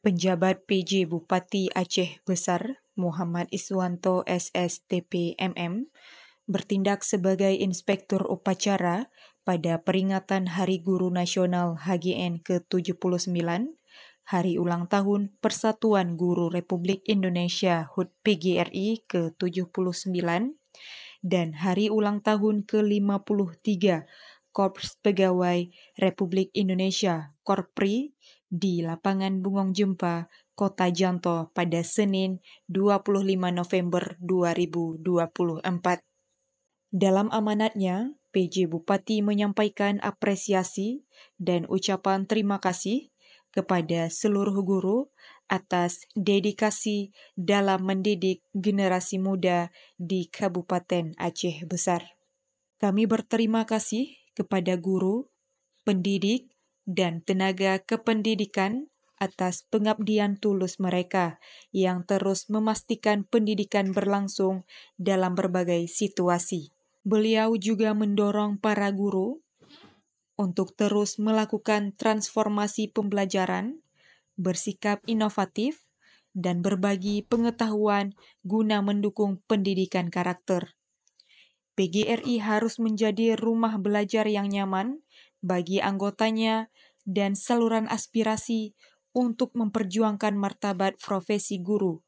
Penjabat PJ Bupati Aceh Besar, Muhammad Iswanto SSTP MM, bertindak sebagai inspektur upacara pada peringatan Hari Guru Nasional HGN ke-79, Hari Ulang Tahun Persatuan Guru Republik Indonesia HUT PGRI ke-79, dan Hari Ulang Tahun ke-53 Korps Pegawai Republik Indonesia Korpri di Lapangan Bungong Jempa, Kota Janto pada Senin 25 November 2024. Dalam amanatnya, PJ Bupati menyampaikan apresiasi dan ucapan terima kasih kepada seluruh guru atas dedikasi dalam mendidik generasi muda di Kabupaten Aceh Besar. Kami berterima kasih kepada guru, pendidik, dan tenaga kependidikan atas pengabdian tulus mereka yang terus memastikan pendidikan berlangsung dalam berbagai situasi. Beliau juga mendorong para guru untuk terus melakukan transformasi pembelajaran, bersikap inovatif, dan berbagi pengetahuan guna mendukung pendidikan karakter. PGRI harus menjadi rumah belajar yang nyaman bagi anggotanya dan saluran aspirasi untuk memperjuangkan martabat profesi guru.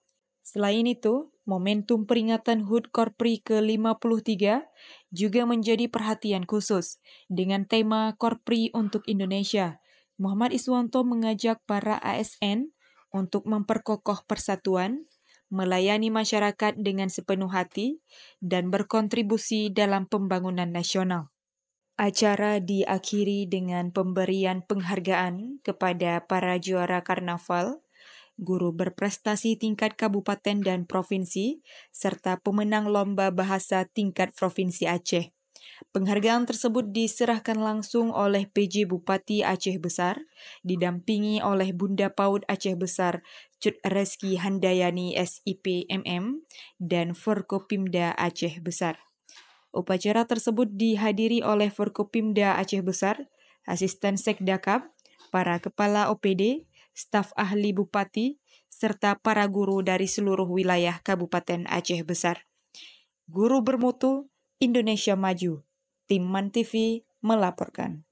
Selain itu, momentum peringatan HUT Korpri ke-53 juga menjadi perhatian khusus dengan tema Korpri untuk Indonesia. Muhammad Iswanto mengajak para ASN untuk memperkokoh persatuan, melayani masyarakat dengan sepenuh hati, dan berkontribusi dalam pembangunan nasional. Acara diakhiri dengan pemberian penghargaan kepada para juara karnaval, guru berprestasi tingkat kabupaten dan provinsi, serta pemenang lomba bahasa tingkat Provinsi Aceh. Penghargaan tersebut diserahkan langsung oleh PJ Bupati Aceh Besar, didampingi oleh Bunda PAUD Aceh Besar, Cut Reski Handayani SIP MM, dan Forkopimda Aceh Besar. Upacara tersebut dihadiri oleh Forkopimda Aceh Besar, Asisten Sekdakap, para kepala OPD, staf ahli bupati, serta para guru dari seluruh wilayah Kabupaten Aceh Besar. Guru bermutu, Indonesia Maju. Tim MAN TV melaporkan.